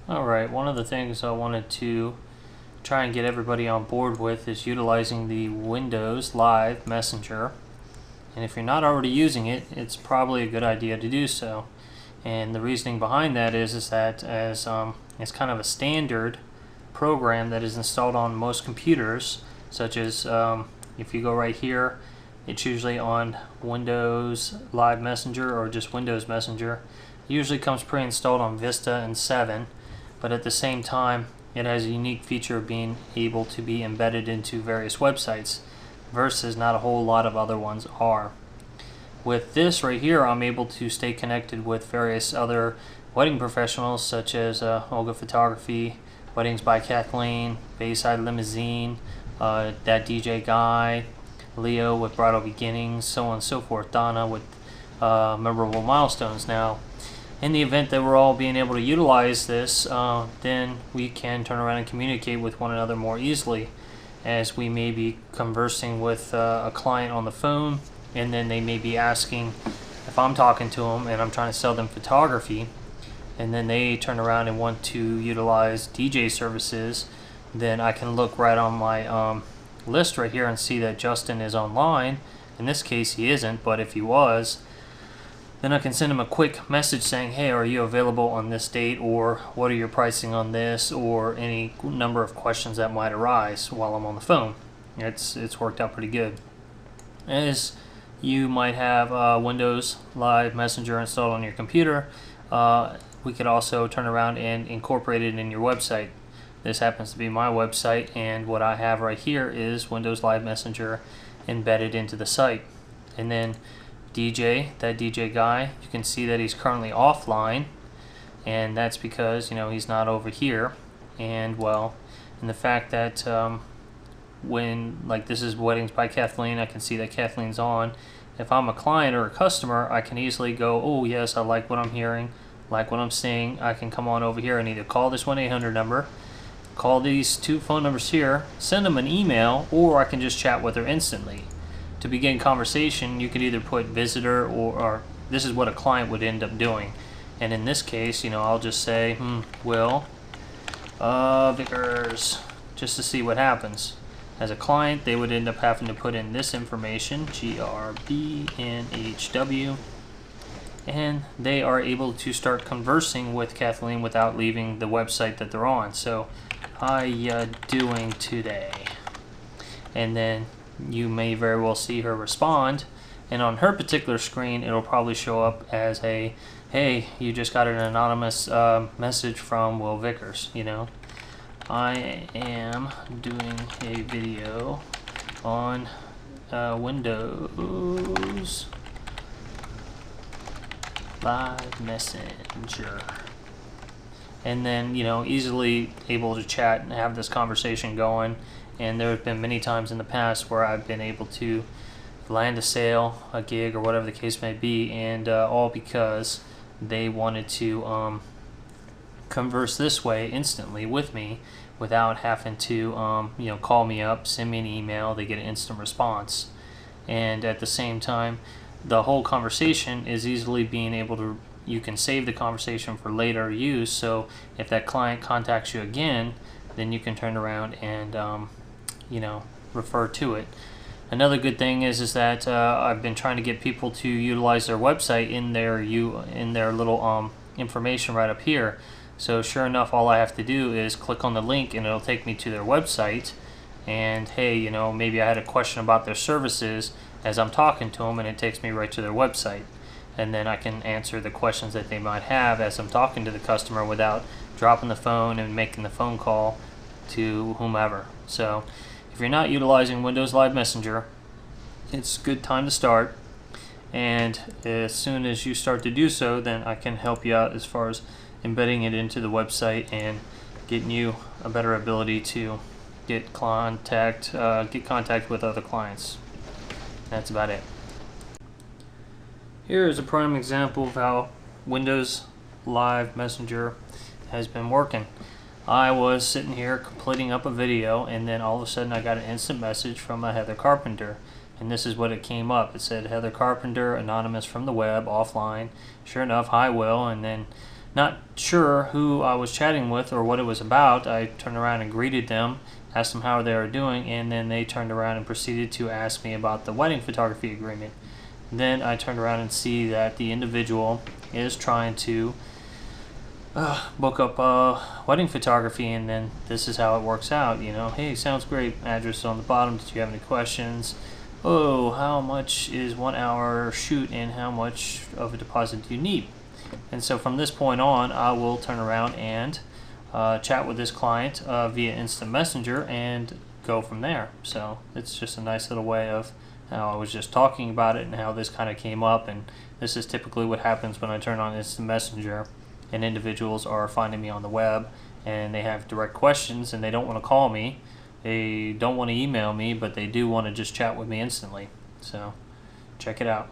Alright, one of the things I wanted to try and get everybody on board with is utilizing the Windows Live Messenger. And if you're not already using it, it's probably a good idea to do so. And the reasoning behind that is that as it's kind of a standard program that is installed on most computers, such as if you go right here, it's usually on Windows Live Messenger or just Windows Messenger. It usually comes pre-installed on Vista and 7, but at the same time it has a unique feature of being able to be embedded into various websites versus not a whole lot of other ones are. With this right here, I'm able to stay connected with various other wedding professionals such as Olga Photography, Weddings by Kathleen, Bayside Limousine, that DJ guy, Leo with Bridal Beginnings, so on and so forth, Donna with Memorable Milestones. Now, in the event that we're all being able to utilize this, then we can turn around and communicate with one another more easily, as we may be conversing with a client on the phone, and then they may be asking, if I'm talking to them and I'm trying to sell them photography, and then they turn around and want to utilize DJ services, then I can look right on my list right here and see that Justin is online. In this case he isn't, but if he was, then I can send him a quick message saying, hey, are you available on this date, or what are your pricing on this, or any number of questions that might arise while I'm on the phone. It's worked out pretty good. As you might have Windows Live Messenger installed on your computer, we could also turn around and incorporate it in your website. This happens to be my website, and what I have right here is Windows Live Messenger embedded into the site. And then DJ, that DJ guy, you can see that he's currently offline, and that's because, you know, he's not over here. And well, and the fact that when, like, this is Weddings by Kathleen, I can see that Kathleen's on. If I'm a client or a customer, I can easily go, oh yes, I like what I'm hearing, like what I'm seeing. I can come on over here and either call this 1-800 number, call these two phone numbers here, send them an email, or I can just chat with her instantly. To begin conversation, you could either put visitor, or this is what a client would end up doing. And in this case, you know, I'll just say, Will Vickers, just to see what happens. As a client, they would end up having to put in this information, GRBNHW, and they are able to start conversing with Kathleen without leaving the website that they're on. So, how ya doing today? And then you may very well see her respond, and on her particular screen it'll probably show up as a, hey, you just got an anonymous message from Will Vickers. You know, I am doing a video on Windows Live Messenger, and then, you know, easily able to chat and have this conversation going. And there have been many times in the past where I've been able to land a sale, a gig, or whatever the case may be, and all because they wanted to converse this way instantly with me without having to you know, call me up, send me an email. They get an instant response, and at the same time, the whole conversation is easily being able to, you can save the conversation for later use. So if that client contacts you again, then you can turn around and you know, refer to it. Another good thing is that I've been trying to get people to utilize their website in their little information right up here. So sure enough, all I have to do is click on the link and it'll take me to their website. And hey, you know, maybe I had a question about their services as I'm talking to them, and it takes me right to their website. And then I can answer the questions that they might have as I'm talking to the customer without dropping the phone and making the phone call to whomever. So if you're not utilizing Windows Live Messenger, it's a good time to start. And as soon as you start to do so, then I can help you out as far as embedding it into the website and getting you a better ability to get contact with other clients. That's about it. Here is a prime example of how Windows Live Messenger has been working. I was sitting here completing up a video, and then all of a sudden I got an instant message from a Heather Carpenter, and this is what it came up. It said, Heather Carpenter, anonymous from the web, offline. Sure enough, hi Will, and then Not sure who I was chatting with or what it was about, I turned around and greeted them, asked them how they were doing, and then they turned around and proceeded to ask me about the wedding photography agreement. Then I turned around and see that the individual is trying to book up wedding photography, and then this is how it works out. Hey, sounds great, address on the bottom, did you have any questions? Oh, how much is 1 hour shoot and how much of a deposit do you need? And so from this point on, I will turn around and chat with this client via instant messenger and go from there. So it's just a nice little way of how I was just talking about it and how this kind of came up. And this is typically what happens when I turn on instant messenger and individuals are finding me on the web and they have direct questions and they don't want to call me, they don't want to email me, but they do want to just chat with me instantly. So check it out.